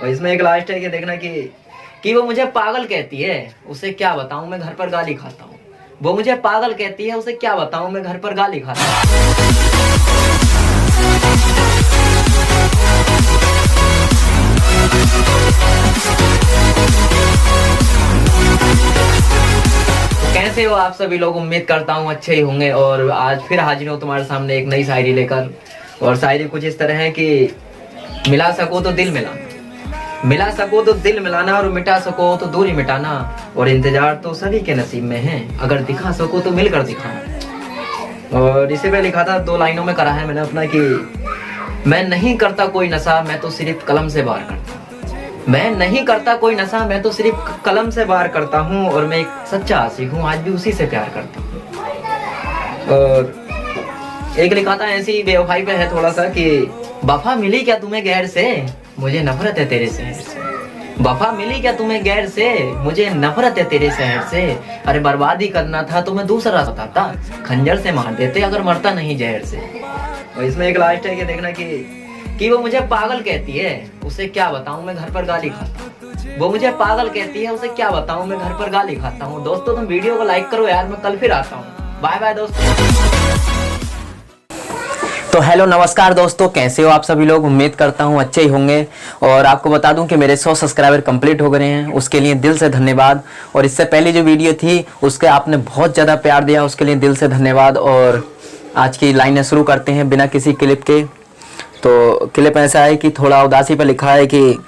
और इसमें एक लास्ट है कि देखना कि वो मुझे पागल कहती है, उसे क्या बताऊं मैं घर पर गाली खाता हूँ। वो मुझे पागल कहती है, उसे क्या बताऊं मैं घर पर गाली खाता हूँ। कैसे हो आप सभी लोग, उम्मीद करता हूँ अच्छे ही होंगे। और आज फिर हाजिर हूँ तुम्हारे सामने एक नई शायरी लेकर। और शायरी कुछ इस तरह है कि मिला सको तो दिल मिलाना, मिला सको तो दिल मिलाना, और मिटा सको तो दूरी मिटाना, और इंतजार तो सभी के नसीब में है, अगर दिखा सको तो मिलकर दिखाना। और इसे मैं लिखा था 2 लाइनों में करा है मैंने अपना कि मैं नहीं करता कोई नशा, मैं तो सिर्फ कलम से वार करता हूँ। मैं नहीं करता कोई नशा, मैं तो सिर्फ कलम से वार करता हूँ, और मैं एक सच्चा आशिक हूँ, आज भी उसी से प्यार करता हूँ। और एक लिखा था ऐसी बेवफाई पे है थोड़ा सा कि वफा मिली क्या तुम्हें गैर से, मुझे नफरत है तेरे शहर से। वफा मिली क्या तुम्हें गैर से, मुझे नफरत है तेरे शहर से। अरे बर्बादी करना था तो मैं दूसरा बताता, खंजर से मार देते अगर मरता नहीं जहर से। और इसमें एक लास्ट है कि देखना कि वो मुझे पागल कहती है, उसे क्या बताऊं मैं घर पर गाली खाता हूँ। वो मुझे पागल कहती है, उसे क्या बताऊं मैं घर पर गाली खाता हूँ। दोस्तों तुम वीडियो को लाइक करो यार, मैं कल फिर आता हूँ। बाय बाय दोस्तों। तो हेलो नमस्कार दोस्तों, कैसे हो आप सभी लोग, उम्मीद करता हूँ अच्छे ही होंगे। और आपको बता दूं कि मेरे 100 सब्सक्राइबर कंप्लीट हो गए हैं, उसके लिए दिल से धन्यवाद। और इससे पहले जो वीडियो थी उसके आपने बहुत ज़्यादा प्यार दिया, उसके लिए दिल से धन्यवाद। और आज की लाइनें शुरू करते हैं बिना किसी क्लिप के। तो क्लिप ऐसा है कि थोड़ा उदासी पर लिखा है कि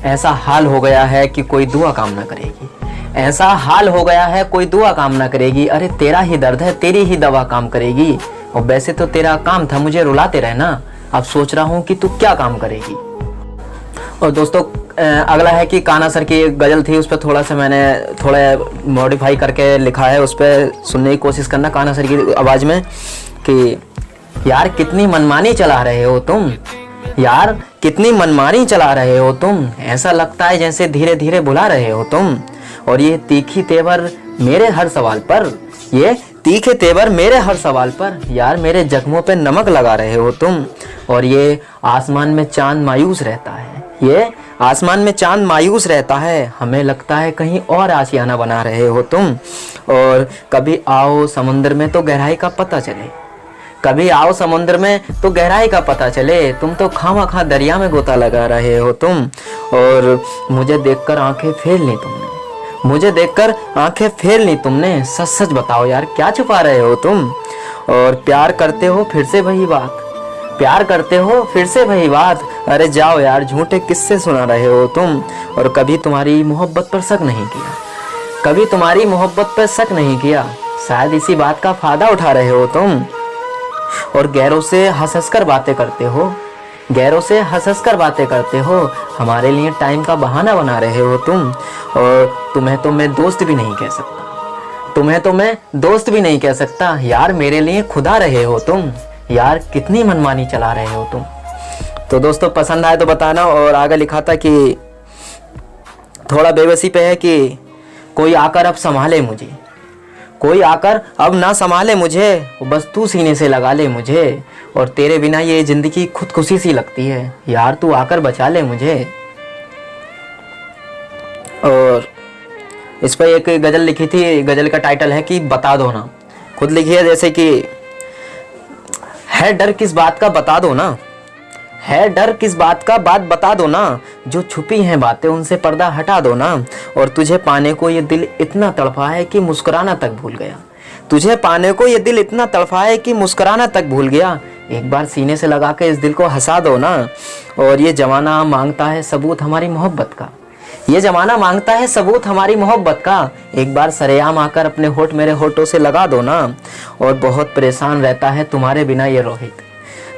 ऐसा हाल हो गया है कि कोई दुआ काम ना करेगी। ऐसा हाल हो गया है कोई दुआ काम ना करेगी, अरे तेरा ही दर्द है तेरी ही दवा काम करेगी। और वैसे तो तेरा काम था मुझे रुलाते रहना, अब सोच रहा हूँ कि तू क्या काम करेगी। और दोस्तों अगला है कि कान्हा सर की गज़ल थी, उस पर थोड़ा सा मैंने थोड़ा मॉडिफाई करके लिखा है, उस पर सुनने की कोशिश करना कान्हा सर की आवाज़ में कि यार कितनी मनमानी चला रहे हो तुम, यार कितनी मनमानी चला रहे हो तुम, ऐसा लगता है जैसे धीरे धीरे बुला रहे हो तुम। और ये तीखी तेवर मेरे हर सवाल पर, ये तीखे तेवर मेरे हर सवाल पर, यार मेरे जख्मों पे नमक लगा रहे हो तुम। और ये आसमान में चांद मायूस रहता है, ये आसमान में चांद मायूस रहता है, हमें लगता है कहीं और आशियाना बना रहे हो तुम। और कभी आओ समुद्र में तो गहराई का पता चले, कभी आओ समुद्र में तो गहराई का पता चले, तुम तो खामखा दरिया में गोता लगा रहे हो तुम। और मुझे देखकर आंखें फेर ली तुमने, मुझे देखकर आंखें फेर ली तुमने, सच सच बताओ यार क्या छुपा रहे हो तुम। और प्यार करते हो फिर से वही बात, प्यार करते हो फिर से वही बात, अरे जाओ यार झूठे किस्से सुना रहे हो तुम। और कभी तुम्हारी मोहब्बत पर शक नहीं किया, कभी तुम्हारी मोहब्बत पर शक नहीं किया, शायद इसी बात का फायदा उठा रहे हो तुम। और गैरों से हंस हंस कर बातें करते हो, गैरों से हंस हंस कर बातें करते हो, हमारे लिए टाइम का बहाना बना रहे हो तुम। और तुम्हें तो मैं दोस्त भी नहीं कह सकता, तुम्हें तो मैं दोस्त भी नहीं कह सकता, यार मेरे लिए खुदा रहे हो तुम, यार कितनी मनमानी चला रहे हो तुम। तो दोस्तों पसंद आए तो बताना। और आगे लिखा था कि थोड़ा बेबसी पे है कि कोई आकर अब संभाले मुझे, कोई आकर अब ना संभाले मुझे, बस तू सीने से लगा ले मुझे। और तेरे बिना ये जिंदगी खुदकुशी सी लगती है, यार तू आकर बचा ले मुझे। और इस पर एक गज़ल लिखी थी, गज़ल का टाइटल है कि बता दो ना, खुद लिखी है जैसे कि है डर किस बात का बता दो ना, है डर किस बात का बात बता दो ना, जो छुपी हैं बातें उनसे पर्दा हटा दो ना। और तुझे पाने को ये दिल इतना तड़फा है कि मुस्कुराना तक भूल गया, तुझे पाने को ये दिल इतना तड़फा है कि मुस्कुराना तक भूल गया, एक बार सीने से लगा के इस दिल को हंसा दो ना। और ये ज़माना मांगता है सबूत हमारी मोहब्बत का, ये ज़माना मांगता है सबूत हमारी मोहब्बत का, एक बार सरेआम आकर अपने होठ मेरे होठों से लगा दो ना। और बहुत परेशान रहता है तुम्हारे बिना ये रोहित,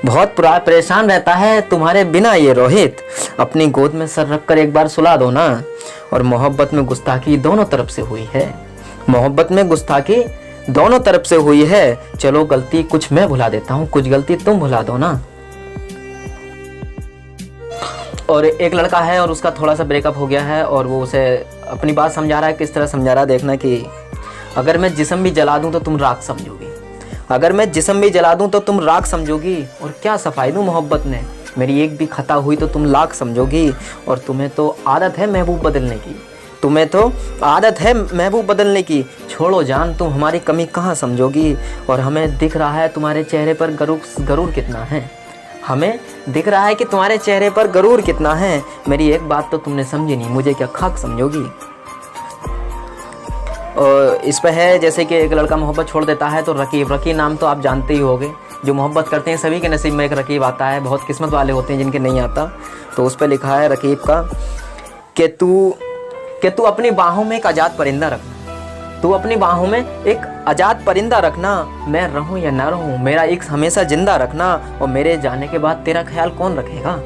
बहुत परेशान रहता है तुम्हारे बिना ये रोहित, अपनी गोद में सर रख कर एक बार सुला दो ना। और मोहब्बत में गुस्ताखी दोनों तरफ से हुई है, मोहब्बत में गुस्ताखी दोनों तरफ से हुई है, चलो गलती कुछ मैं भुला देता हूँ, कुछ गलती तुम भुला दो ना। और एक लड़का है और उसका थोड़ा सा ब्रेकअप हो गया है, और वो उसे अपनी बात समझा रहा है, किस तरह समझा रहा है देखना कि अगर मैं जिस्म भी जला दूं तो तुम राख समझोगी, अगर मैं जिस्म भी जला दूं तो तुम राख समझोगी, और क्या सफाई दूं मोहब्बत ने, मेरी एक भी खता हुई तो तुम लाख समझोगी। और तुम्हें तो आदत है महबूब बदलने की, तुम्हें तो आदत है महबूब बदलने की। छोड़ो जान, तुम हमारी कमी कहाँ समझोगी। और हमें दिख रहा है तुम्हारे चेहरे पर गरूर कितना है, हमें दिख रहा है कि तुम्हारे चेहरे पर गरूर कितना है। मेरी एक बात तो तुमने समझी नहीं, मुझे क्या खाक समझोगी। और इस पे है जैसे कि एक लड़का मोहब्बत छोड़ देता है तो रकीब नाम तो आप जानते ही होंगे। जो मोहब्बत करते हैं सभी के नसीब में एक रकीब आता है, बहुत किस्मत वाले होते हैं जिनके नहीं आता। तो उस पर लिखा है रकीब का कि तू अपनी बाहों में एक आज़ाद परिंदा रखना, तू अपनी बाहों में एक आज़ाद परिंदा रखना। मैं रहूं या ना रहूं, मेरा इश्क हमेशा जिंदा रखना। और मेरे जाने के बाद तेरा ख्याल कौन रखेगा,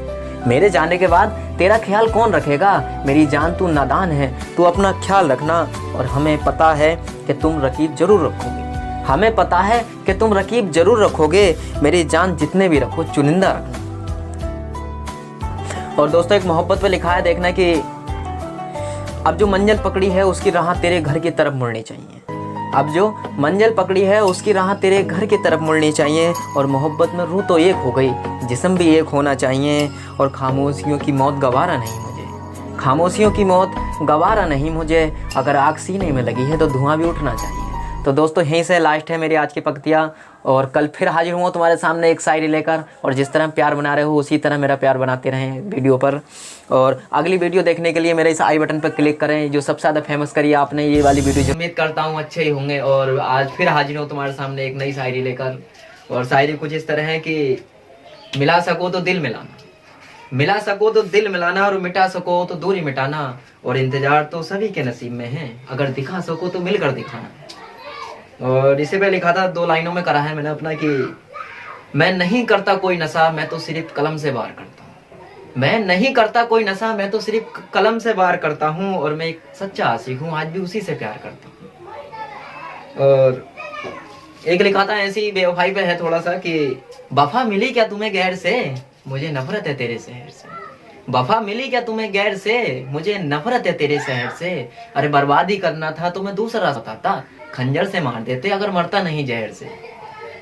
मेरे जाने के बाद तेरा ख्याल कौन रखेगा। मेरी जान तू नादान है, तू अपना ख्याल रखना। और हमें पता है कि तुम रकीब जरूर रखोगे, हमें पता है कि तुम रकीब जरूर रखोगे। मेरी जान जितने भी रखो चुनिंदा रखना। और दोस्तों एक मोहब्बत पे लिखा है, देखना कि अब जो मंजिल पकड़ी है उसकी राह तेरे घर की तरफ मुड़नी चाहिए। अब जो मंजिल पकड़ी है उसकी राह तेरे घर की तरफ मुड़नी चाहिए। और मोहब्बत में रूह तो एक हो गई, जिस्म भी एक होना चाहिए। और खामोशियों की मौत गवारा नहीं मुझे, खामोशियों की मौत गवारा नहीं मुझे। अगर आग सीने में लगी है तो धुआं भी उठना चाहिए। तो दोस्तों यहीं से लास्ट है मेरी आज की पंक्तियाँ। और कल फिर हाजिर हुआ तुम्हारे सामने एक शायरी लेकर। और जिस तरह प्यार बना रहे हो उसी तरह मेरा प्यार बनाते रहें वीडियो पर। और अगली वीडियो देखने के लिए मेरे इस आई बटन पर क्लिक करें जो सबसे ज़्यादा फेमस करी आपने ये वाली वीडियो। उम्मीद करता हूँ अच्छे ही होंगे। और आज फिर हाजिर हूँ तुम्हारे सामने एक नई शायरी लेकर। और शायरी कुछ इस तरह है कि मिला सको तो दिल मिलाना, मिला सको तो दिल मिलाना, और मिटा सको तो दूरी मिटाना। और इंतजार तो सभी के नसीब में है, अगर दिखा सको तो मिलकर दिखाना। और इसे पे लिखा था, 2 लाइनों में करा है मैंने अपना कि मैं नहीं करता कोई नशा, मैं तो सिर्फ कलम से वार करता हूँ। मैं नहीं करता कोई नशा, मैं तो सिर्फ कलम से वार करता हूँ। और मैं एक सच्चा आशिक हूँ, आज भी उसी से प्यार करता हूँ। और एक लिखा था ऐसी बेवफाई पे है थोड़ा सा कि वफा मिली क्या तुम्हें गैर से, मुझे नफरत है तेरे शहर से। वफा मिली क्या तुम्हें गैर से, मुझे नफरत है तेरे शहर से। अरे बर्बादी करना था तो मैं दूसरा बताता, खंजर से मार देते अगर मरता नहीं जहर से।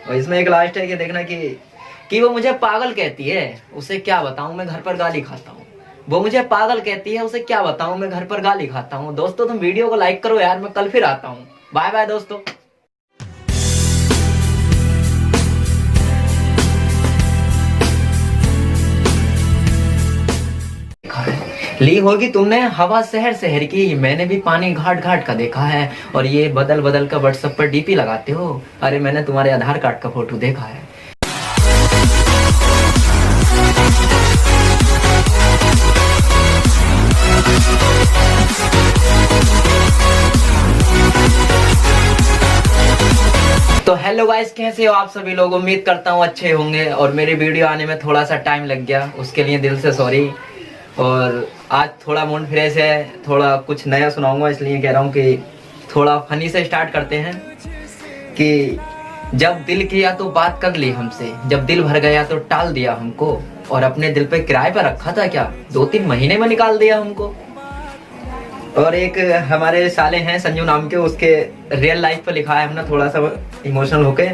और इसमें एक लास्ट है कि देखना कि वो मुझे पागल कहती है, उसे क्या बताऊं मैं घर पर गाली खाता हूँ। वो मुझे पागल कहती है, उसे क्या बताऊं मैं घर पर गाली खाता हूँ। दोस्तों तुम वीडियो को लाइक करो यार, मैं कल फिर आता हूँ। बाय बाय दोस्तों। ली होगी तुमने हवा शहर शहर की, मैंने भी पानी घाट घाट का देखा है। और ये बदल बदल का व्हाट्सएप पर डीपी लगाते हो, अरे मैंने तुम्हारे आधार कार्ड का फोटो देखा है। तो हेलो गाइस, कैसे हो आप सभी लोग। उम्मीद करता हूँ अच्छे होंगे। और मेरी वीडियो आने में थोड़ा सा टाइम लग गया, उसके लिए दिल से सॉरी। और आज थोड़ा मूड फ्रेश है, थोड़ा कुछ नया सुनाऊंगा, इसलिए कह रहा हूँ कि थोड़ा फनी से स्टार्ट करते हैं। कि जब दिल किया तो बात कर ली हमसे, जब दिल भर गया तो टाल दिया हमको। और अपने दिल पे किराए पर रखा था क्या, 2-3 महीने में निकाल दिया हमको। और एक हमारे साले हैं संजू नाम के, उसके रियल लाइफ पे लिखा है हमने थोड़ा सा इमोशनल होके।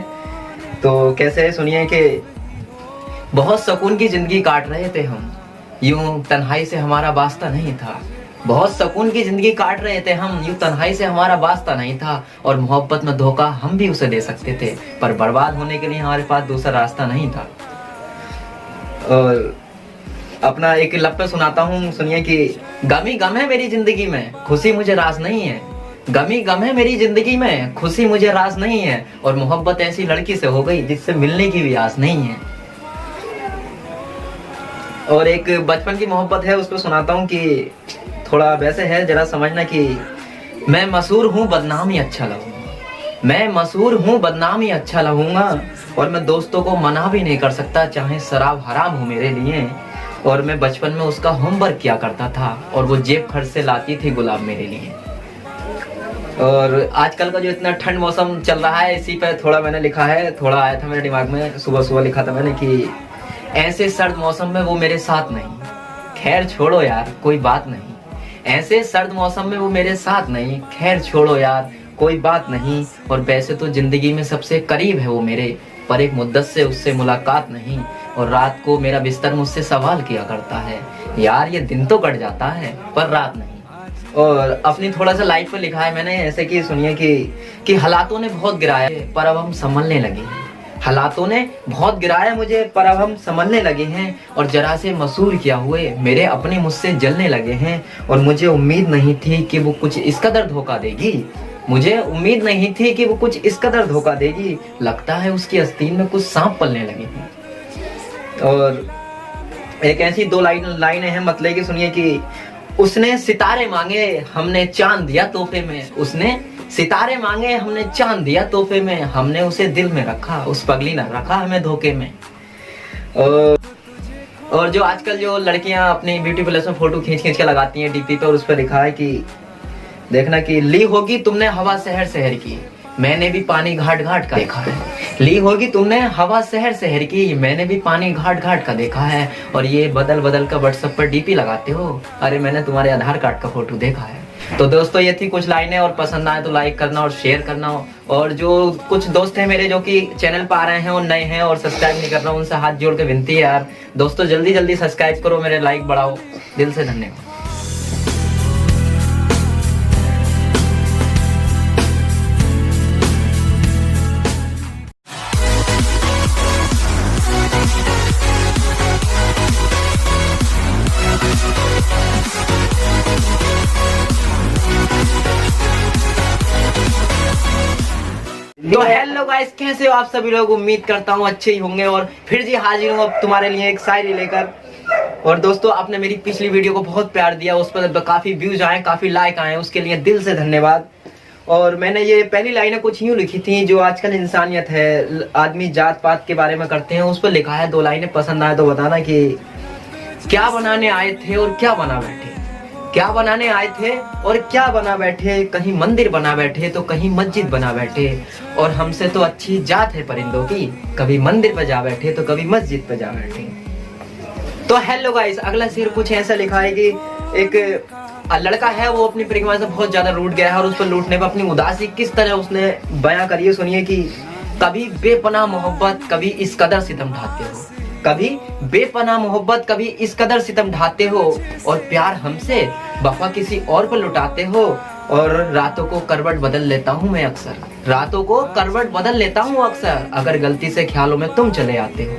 तो कैसे सुनिए कि बहुत सुकून की जिंदगी काट रहे थे हम, यूं तन्हाई से हमारा वास्ता नहीं था। बहुत सुकून की जिंदगी काट रहे थे हम, यूं तन्हाई से हमारा वास्ता नहीं था। और मोहब्बत में धोखा हम भी उसे दे सकते थे, पर बर्बाद होने के लिए हमारे पास दूसरा रास्ता नहीं था। और अपना एक लफ्ज़ सुनाता हूँ, सुनिए कि गमी गम है मेरी जिंदगी में, खुशी मुझे रास नहीं है। गमी गम है मेरी जिंदगी में, खुशी मुझे रास नहीं है। और मोहब्बत ऐसी लड़की से हो गई जिससे मिलने की भी आस नहीं है। और एक बचपन की मोहब्बत है, उसको सुनाता हूँ कि थोड़ा वैसे है, जरा समझना कि मैं मशहूर हूँ बदनाम ही अच्छा लगूंगा, मैं मशहूर हूँ बदनाम ही अच्छा लगूंगा। और मैं दोस्तों को मना भी नहीं कर सकता, चाहे शराब हराम हो मेरे लिए। और मैं बचपन में उसका होमवर्क किया करता था, और वो जेब खर्च से लाती थी गुलाब मेरे लिए। और आजकल का जो इतना ठंड मौसम चल रहा है, इसी पे थोड़ा मैंने लिखा है, थोड़ा आया था मेरे दिमाग में, सुबह सुबह लिखा था मैंने कि ऐसे सर्द मौसम में वो मेरे साथ नहीं, खैर छोड़ो यार कोई बात नहीं। ऐसे सर्द मौसम में वो मेरे साथ नहीं, खैर छोड़ो यार कोई बात नहीं। और वैसे तो जिंदगी में सबसे करीब है वो मेरे, पर एक मुद्दत से उससे मुलाकात नहीं। और रात को मेरा बिस्तर मुझसे सवाल किया करता है, यार ये दिन तो कट जाता है पर रात नहीं। और अपनी थोड़ा सा लाइफ पर लिखा है मैंने ऐसे कि सुनिए कि हालातों ने बहुत गिराया है पर अब हम संभलने लगे हैं। हालातों ने बहुत गिराया मुझे पर अब हम संभलने लगे हैं। और जरा से मसूर किया हुए मेरे अपने मुझसे जलने लगे हैं। और मुझे उम्मीद नहीं थी कि वो कुछ इस कदर धोखा देगी। मुझे उम्मीद नहीं थी कि वो कुछ इस कदर धोखा देगी। लगता है उसकी आस्तीन में कुछ सांप पलने लगे हैं। और एक ऐसी दो लाइनें हैं मतलब कि सुनिए कि उसने सितारे मांगे हमने चांद दिया तोहफे में। उसने सितारे मांगे हमने चांद दिया तोहफे में। हमने उसे दिल में रखा, उस पगली ने रखा हमें धोखे में। और जो आजकल जो लड़कियां अपनी ब्यूटी प्लेस में फोटो खींच खींच के लगाती हैं डीपी पे, और उस पर लिखा है कि देखना कि ली होगी तुमने हवा शहर शहर की, मैंने भी पानी घाट घाट का देखा है। ली होगी तुमने हवा शहर शहर की, मैंने भी पानी घाट घाट का देखा है। और ये बदल बदल का व्हाट्सएप पर डीपी लगाते हो, अरे मैंने तुम्हारे आधार कार्ड का फोटो देखा है। तो दोस्तों ये थी कुछ लाइनें, और पसंद आए तो लाइक करना और शेयर करना। और जो कुछ दोस्त हैं मेरे जो कि चैनल पर आ रहे हैं और नए हैं और सब्सक्राइब नहीं कर रहे, उनसे हाथ जोड़ के विनती है यार दोस्तों, जल्दी जल्दी सब्सक्राइब करो, मेरे लाइक बढ़ाओ। दिल से धन्यवाद। तो हेलो गाइस, कैसे हो आप सभी लोग? उम्मीद करता हूँ अच्छे ही होंगे। और फिर जी हाजिर हूँ अब तुम्हारे लिए एक शायरी लेकर। और दोस्तों आपने मेरी पिछली वीडियो को बहुत प्यार दिया, उस पर काफी व्यूज आए, काफी लाइक आए, उसके लिए दिल से धन्यवाद। और मैंने ये पहली लाइनें कुछ यूं लिखी थी, जो आजकल इंसानियत है, आदमी जात पात के बारे में करते हैं, उस पर लिखा है। दो लाइनें पसंद आए तो बताना कि क्या बनाने आए थे और क्या बना बैठे। क्या बनाने आए थे और क्या बना बैठे, कहीं मंदिर बना बैठे तो कहीं मस्जिद बना बैठे। और हमसे तो अच्छी जात है परिंदों की, कभी मंदिर पे जा बैठे तो कभी मस्जिद पे जा बैठे। तो हेलो गाइस, अगला शेर कुछ ऐसा लिखा है कि एक लड़का है, वो अपनी प्रेमिका से बहुत ज्यादा रूठ गया है और उस पर लूटने पर अपनी उदासी किस तरह उसने बयां करी है, सुनिए कि कभी बेपनाह मोहब्बत कभी इस कदर सितम ढाते हो, कभी बेपनाह मोहब्बत कभी इस कदर सितम ढाते हो। और प्यार हमसे वफा किसी और पर लुटाते हो। और रातों को करवट बदल लेता हूँ मैं अक्सर, रातों को करवट बदल लेता हूँ अक्सर, अगर गलती से ख्यालों में तुम चले आते हो।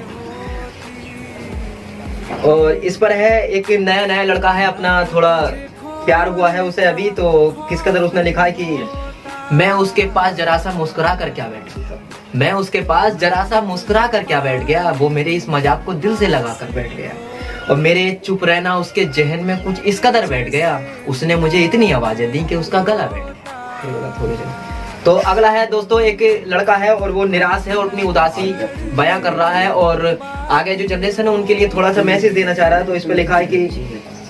और इस पर है एक नया लड़का है, अपना थोड़ा प्यार हुआ है उसे अभी, तो किस कदर उसने लिखा है कि मैं उसके पास जरा सा मुस्कुरा कर क्या बैठ गया, मैं उसके पास जरा सा मुस्कुरा कर क्या बैठ गया, वो मेरे इस मजाक को दिल से लगा कर बैठ गया। और मेरे चुप रहना उसके जहन में कुछ इस कदर बैठ गया, उसने मुझे इतनी आवाजें दी कि उसका गला बैठ गया। तो अगला है दोस्तों, एक लड़का है और वो निराश है और अपनी उदासी बयां कर रहा है, और आगे जो जनरेशन है उनके लिए थोड़ा सा मैसेज देना चाह रहा है। तो इस पे लिखा है कि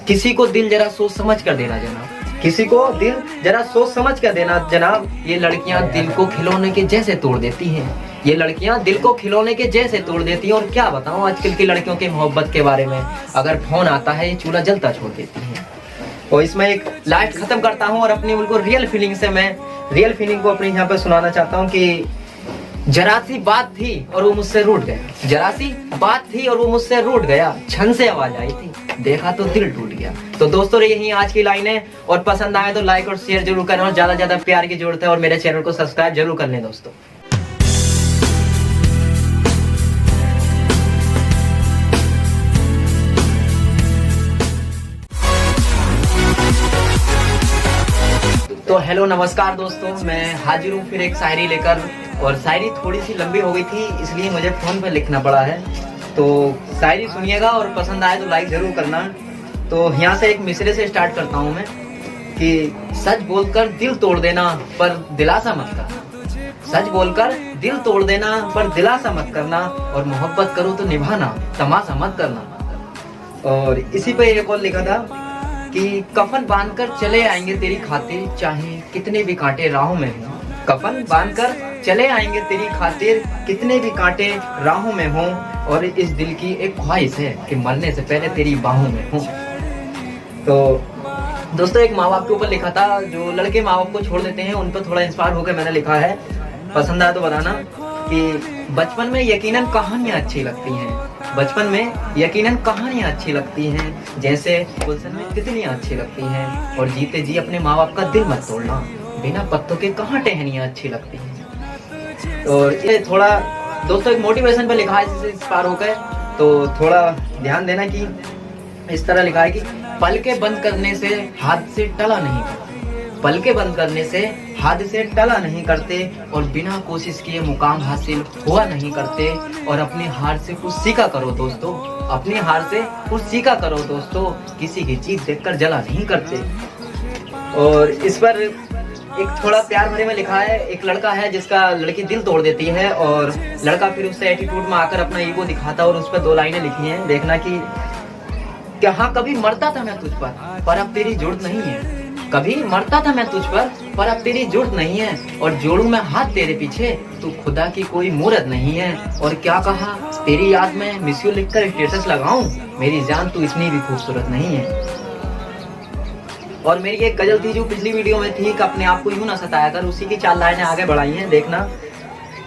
किसी को दिल जरा सोच समझ कर देना जनाब, किसी को दिल जरा सोच समझ कर देना जनाब, ये लड़कियां दिल को खिलौने के जैसे तोड़ देती हैं, ये लड़कियां दिल को खिलौने के जैसे तोड़ देती हैं। और क्या बताऊं आजकल की लड़कियों के मोहब्बत के बारे में, अगर फोन आता है ये चूल्हा जलता छोड़ देती हैं। और इसमें एक लाइफ खत्म करता हूं और अपनी बिल्कुल रियल फीलिंग से मैं रियल फीलिंग को अपनी यहाँ पे सुनाना चाहता हूँ कि जरा सी बात थी और वो मुझसे रूठ गया, जरा सी बात थी और वो मुझसे रूठ गया, छन से आवाज आई थी, देखा तो दिल टूट गया। तो दोस्तों यही आज की लाइन है, और पसंद आए तो लाइक और शेयर जरूर करना, और ज्यादा ज्यादा प्यार की जरूरत है, और मेरे चैनल को सब्सक्राइब जरूर कर लें दोस्तों। तो हेलो नमस्कार दोस्तों, मैं हाजिर हूँ फिर एक शायरी लेकर। और शायरी थोड़ी सी लंबी हो गई थी, इसलिए मुझे फोन पे लिखना पड़ा है। तो शायरी सुनिएगा और पसंद आए तो लाइक जरूर करना। तो यहाँ से एक मिसरे से स्टार्ट करता हूँ मैं कि सच बोलकर दिल तोड़ देना पर दिलासा मत करना, सच बोलकर दिल तोड़ देना पर दिलासा मत करना, और मोहब्बत करो तो निभाना, तमाशा मत करना। और इसी पे एक और लिखा था कि कफन बांधकर चले आएंगे तेरी खातिर, चाहे कितने भी कांटे राहों में हों, कफन बांधकर चले आएंगे तेरी खातिर, कितने भी कांटे राहों में हों, और इस दिल की एक ख्वाहिश है कि मरने से पहले तेरी बाहों में हूँ। तो दोस्तों एक माँ बाप के ऊपर लिखा था, जो लड़के माँ बाप को छोड़ देते हैं उन पर थोड़ा इंस्पायर होकर मैंने लिखा है। पसंद आया तो बताना कि बचपन में यकीनन कहानियां अच्छी लगती हैं, बचपन में यकीनन कहानियां अच्छी लगती हैं, जैसे गुलशन में तितलियां अच्छी लगती हैं, और जीते जी अपने माँ बाप का दिल मत तोड़ना, बिना पत्तों के कहाँ टहनियां अच्छी लगती हैं। और ये थोड़ा दोस्तों एक मोटिवेशन पे लिखा है, जैसे इंस्पायर हो गए तो थोड़ा ध्यान देना कि इस तरह लिखा है कि पलके बंद करने से हाथ से टला नहीं करते, पलके बंद करने से हाथ से टला नहीं करते, और बिना कोशिश किए मुकाम हासिल हुआ नहीं करते, और अपनी हार से कुछ सीखा करो दोस्तों, अपनी हार से कुछ सीखा करो दोस्तों, किसी की चीज देखकर जला नहीं करते। और इस पर एक थोड़ा प्यार भरे में लिखा है, एक लड़का है जिसका लड़की दिल तोड़ देती है, और लड़का फिर उससे एटीट्यूड में आकर अपना ईगो दिखाता है, और उस पर 2 लाइनें लिखी हैं, देखना कि हाँ कभी मरता था मैं तुझ पर अब तेरी जरूरत नहीं है, कभी मरता था मैं तुझ पर अब तेरी जरूरत नहीं है, और जोड़ू मैं हाथ तेरे पीछे, तू खुदा की कोई मूरत नहीं है। और क्या कहा, तेरी याद में मिस यू लिखकर स्टेटस लगाऊं, मेरी जान तू इतनी भी खूबसूरत नहीं है। और मेरी एक गजल थी जो पिछली वीडियो में थी कि अपने आप को यूं ना सताया कर, उसी की 4 लाइनें आगे बढ़ाई हैं, देखना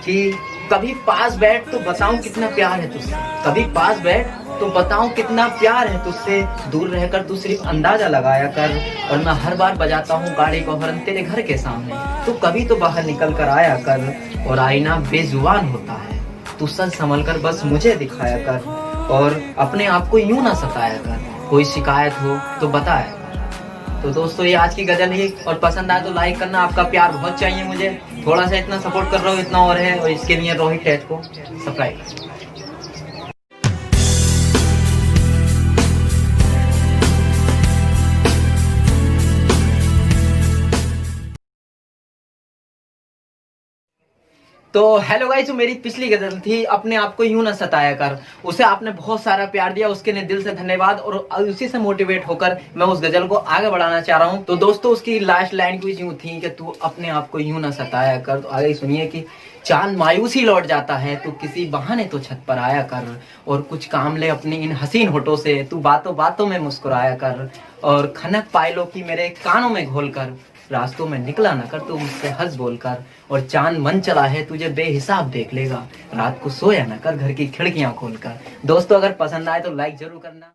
कि कभी पास बैठ तो बताऊं कितना प्यार है तुझसे, कभी पास बैठ तो बताऊं कितना प्यार है तुझसे, दूर रहकर तू सिर्फ अंदाजा लगाया कर, और मैं हर बार बजाता हूँ गाड़ी का हॉर्न तेरे घर के सामने, तू कभी तो बाहर निकल कर आया कर, और आईना बेजुबान होता है, तू सच संभल कर बस मुझे दिखाया कर, और अपने आप को यूं ना सताया कर, कोई शिकायत हो तो बताया कर। तो दोस्तों ये आज की गजल है, और पसंद आए तो लाइक करना, आपका प्यार बहुत चाहिए मुझे, थोड़ा सा इतना सपोर्ट कर रहा हूँ इतना और है, और इसके लिए रोहित टेट को सब्सक्राइब। तो हेलो गाइस, जो मेरी पिछली गजल थी अपने आप को यूं ना सताया कर, उसे आपने बहुत सारा प्यार दिया, उसके लिए दिल से धन्यवाद, और उसी से मोटिवेट होकर मैं उस गजल को आगे बढ़ाना चाह रहा हूं। तो दोस्तों उसकी लास्ट लाइन कुछ यूं थी कि तू अपने आप को यूं ना सताया कर। तो आगे सुनिए कि चांद मायूसी लौट जाता है, तू किसी बहाने तो छत पर आया कर, और कुछ काम ले अपनी इन हसीन होठों से, तू बातों बातों में मुस्कुराया कर, और खनक पायलों की मेरे कानों में घोल कर, रास्तों में निकला न कर तू मुझसे हंस बोलकर, और चांद मन चला है तुझे बेहिसाब देख लेगा, रात को सोया न कर घर की खिड़कियां खोलकर। दोस्तों अगर पसंद आए तो लाइक जरूर करना।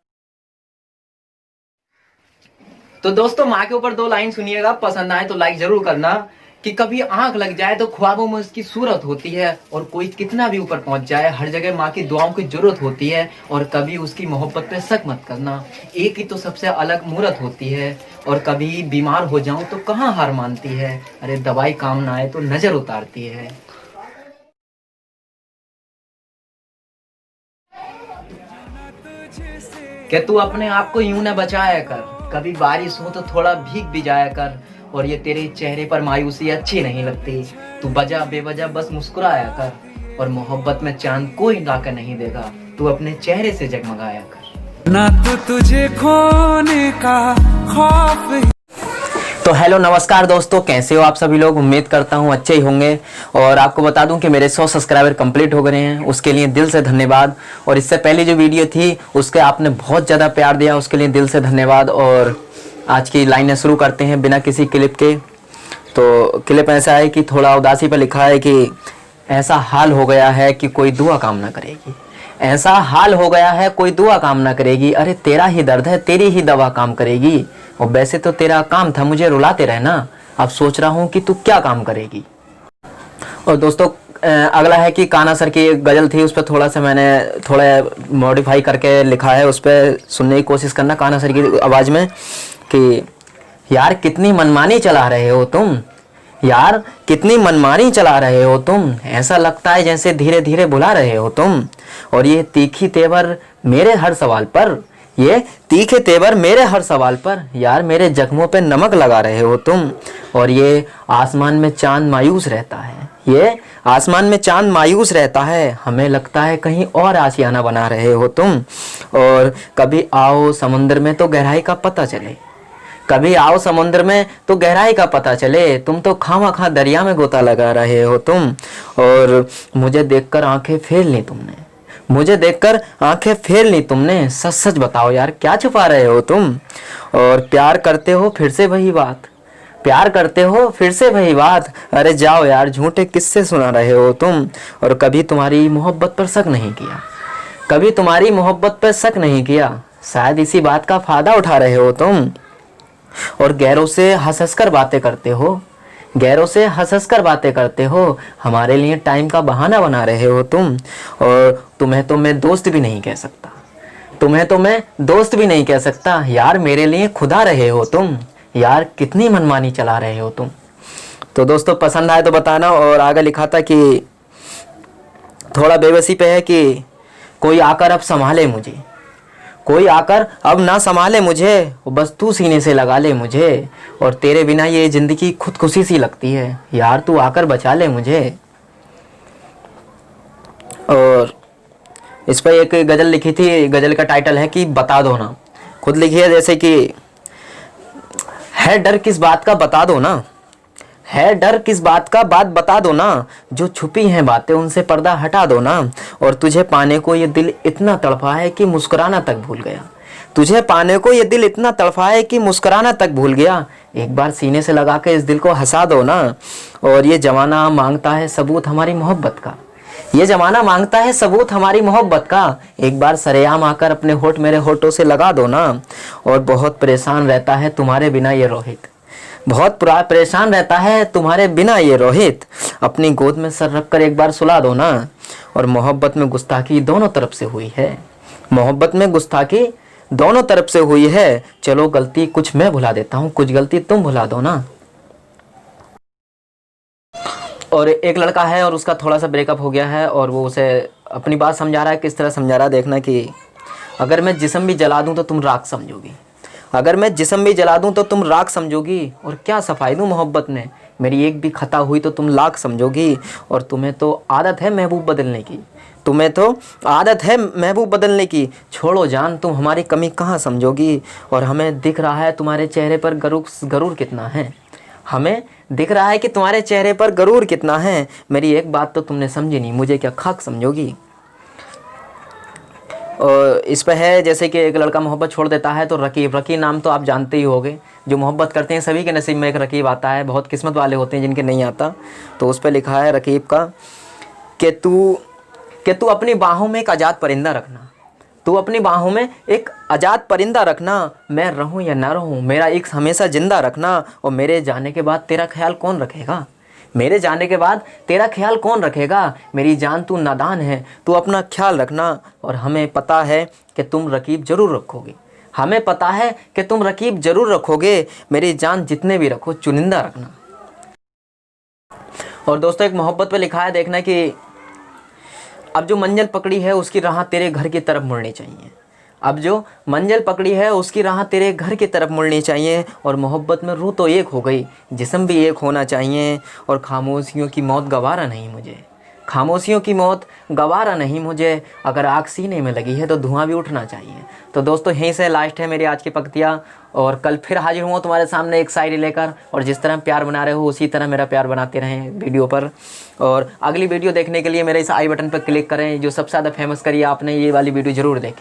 तो दोस्तों माँ के ऊपर 2 लाइन सुनिएगा, पसंद आए तो लाइक जरूर करना, कि कभी आंख लग जाए तो ख्वाबों में उसकी सूरत होती है, और कोई कितना भी ऊपर पहुंच जाए हर जगह माँ की दुआओं की जरूरत होती है, और कभी उसकी मोहब्बत पे शक मत करना, एक ही तो सबसे अलग मूरत होती है, और कभी बीमार हो जाऊं तो कहाँ हार मानती है, अरे दवाई काम ना आए तो नजर उतारती है। कि तू अपने आप को यूं न बचाया कर, कभी बारिश हो तो थोड़ा भीग भी जाया कर, और ये तेरे चेहरे पर मायूसी अच्छी नहीं लगती, तू बजा बेवजह बस मुस्कुराया कर, और मोहब्बत में चांद कोई लाकर नहीं देगा, तू अपने चेहरे से जगमगाया कर। ना तो तुझे खोने का खौफ। तो हेलो नमस्कार दोस्तों, कैसे हो आप सभी लोग, उम्मीद करता हूँ अच्छे ही होंगे। और आपको बता दूं कि मेरे 100 सब्सक्राइबर कंप्लीट हो गए हैं, उसके लिए दिल से धन्यवाद। और इससे पहले जो वीडियो थी उसके आपने बहुत ज़्यादा प्यार दिया, उसके लिए दिल से धन्यवाद। और आज की लाइनें शुरू करते हैं बिना किसी क्लिप के। तो क्लिप ऐसा है कि थोड़ा उदासी पर लिखा है कि ऐसा हाल हो गया है कि कोई दुआ काम ना करेगी, ऐसा हाल हो गया है कोई दुआ काम ना करेगी, अरे तेरा ही दर्द है तेरी ही दवा काम करेगी, और वैसे तो तेरा काम था मुझे रुलाते रहना, अब सोच रहा हूँ कि तू क्या काम करेगी। और दोस्तों अगला है कि कान्हा सर की एक गज़ल थी, उस पर थोड़ा सा मैंने थोड़ा मॉडिफाई करके लिखा है, उस पर सुनने की कोशिश करना कान्हा सर की आवाज़ में कि यार कितनी मनमानी चला रहे हो तुम, यार कितनी मनमानी चला रहे हो तुम, ऐसा लगता है जैसे धीरे धीरे बुला रहे हो तुम, और ये तीखी तेवर मेरे हर सवाल पर, ये तीखे तेवर मेरे हर सवाल पर, यार मेरे जख्मों पे नमक लगा रहे हो तुम, और ये आसमान में चांद मायूस रहता है, ये आसमान में चांद मायूस रहता है, हमें लगता है कहीं और आशियाना बना रहे हो तुम, और कभी आओ समुद्र में तो गहराई का पता चले, कभी आओ समुद्र में तो गहराई का पता चले, तुम तो खामा खा दरिया में गोता लगा रहे हो तुम, और मुझे देखकर आंखें फेर ली तुमने, मुझे देखकर आंखें फेर ली तुमने, सच सच बताओ यार क्या छुपा रहे हो तुम, और प्यार करते हो फिर से वही बात, प्यार करते हो फिर से वही बात। अरे जाओ यार, झूठे किस्से सुना रहे हो तुम। और कभी तुम्हारी मोहब्बत पर शक नहीं किया, कभी तुम्हारी मोहब्बत पर शक नहीं किया। शायद इसी बात का फायदा उठा रहे हो तुम। और गैरों से हंस हंस कर बातें करते हो, गैरों से हंस हंस कर बातें करते हो। हमारे लिए टाइम का बहाना बना रहे हो तुम। और तुम्हें तो मैं दोस्त भी नहीं कह सकता, तुम्हें तो मैं दोस्त भी नहीं कह सकता। यार मेरे लिए खुदा रहे हो तुम। यार कितनी मनमानी चला रहे हो तुम। तो दोस्तों पसंद आए तो बताना। और आगे लिखा था कि थोड़ा बेबसी पे है कि कोई आकर अब संभाले मुझे, कोई आकर अब ना संभाले मुझे, बस तू सीने से लगा ले मुझे। और तेरे बिना ये ज़िंदगी खुदकुशी सी लगती है, यार तू आकर बचा ले मुझे। और इस पर एक गज़ल लिखी थी, गज़ल का टाइटल है कि बता दो ना। खुद लिखी है जैसे कि है डर किस बात का बता दो ना, है डर किस बात का बात बता दो ना। जो छुपी हैं बातें उनसे पर्दा हटा दो ना। और तुझे पाने को ये दिल इतना तड़पा है कि मुस्कुराना तक भूल गया, तुझे पाने को ये दिल इतना तड़पा है कि मुस्कुराना तक भूल गया। एक बार सीने से लगा के इस दिल को हंसा दो ना। और ये ज़माना मांगता है सबूत हमारी मोहब्बत का, ये ज़माना मांगता है सबूत हमारी मोहब्बत का। एक बार सरेआम आकर अपने होठ मेरे होठों से लगा दो ना। और बहुत परेशान रहता है तुम्हारे बिना ये रोहित, बहुत परेशान रहता है तुम्हारे बिना ये रोहित। अपनी गोद में सर रख कर एक बार सुला दो ना। और मोहब्बत में गुस्ताखी दोनों तरफ से हुई है, मोहब्बत में गुस्ताखी दोनों तरफ से हुई है। चलो गलती कुछ मैं भुला देता हूँ, कुछ गलती तुम भुला दो ना। और एक लड़का है और उसका थोड़ा सा ब्रेकअप हो गया है और वो उसे अपनी बात समझा रहा है। किस तरह समझा रहा है देखना कि अगर मैं जिस्म भी जला दूँ तो तुम राख समझोगी, अगर मैं जिस्म भी जला दूं तो तुम राख समझोगी। और क्या सफाई दूं मोहब्बत में, मेरी एक भी खता हुई तो तुम लाख समझोगी। और तुम्हें तो आदत है महबूब बदलने की, तुम्हें तो आदत है महबूब बदलने की। छोड़ो जान तुम हमारी कमी कहाँ समझोगी। और हमें दिख रहा है तुम्हारे चेहरे पर गरूर कितना है, हमें दिख रहा है कि तुम्हारे चेहरे पर गरूर कितना है। मेरी एक बात तो तुमने समझी नहीं, मुझे क्या खाक समझोगी। और इस पर है जैसे कि एक लड़का मोहब्बत छोड़ देता है तो रकीब, रकीब नाम तो आप जानते ही होंगे। जो मोहब्बत करते हैं सभी के नसीब में एक रकीब आता है, बहुत किस्मत वाले होते हैं जिनके नहीं आता। तो उस पर लिखा है रकीब का कि तू अपनी बाहों में एक आज़ाद परिंदा रखना, तू अपनी बाहों में एक आज़ाद परिंदा रखना। मैं रहूं या ना रहूं मेरा एक हमेशा ज़िंदा रखना। और मेरे जाने के बाद तेरा ख्याल कौन रखेगा, मेरे जाने के बाद तेरा ख्याल कौन रखेगा। मेरी जान तू नादान है, तू अपना ख्याल रखना। और हमें पता है कि तुम रकीब ज़रूर रखोगे, हमें पता है कि तुम रकीब ज़रूर रखोगे। मेरी जान जितने भी रखो चुनिंदा रखना। और दोस्तों एक मोहब्बत पे लिखा है देखना कि अब जो मंजिल पकड़ी है उसकी राह तेरे घर की तरफ मुड़नी चाहिए, अब जो मंजिल पकड़ी है उसकी राह तेरे घर की तरफ मुड़नी चाहिए। और मोहब्बत में रूह तो एक हो गई, जिस्म भी एक होना चाहिए। और खामोशियों की मौत गवारा नहीं मुझे, खामोशियों की मौत गवारा नहीं मुझे। अगर आग सीने में लगी है तो धुआं भी उठना चाहिए। तो दोस्तों यहीं से लास्ट है मेरी आज की पंक्तियाँ। और कल फिर हाजिर हुआ तुम्हारे सामने एक शायरी लेकर। और जिस तरह प्यार बना रहे हो उसी तरह मेरा प्यार बनाते रहें वीडियो पर। और अगली वीडियो देखने के लिए मेरे इस आई बटन पर क्लिक करें, जो सबसे ज़्यादा फेमस करी आपने, ये वाली वीडियो ज़रूर देखें।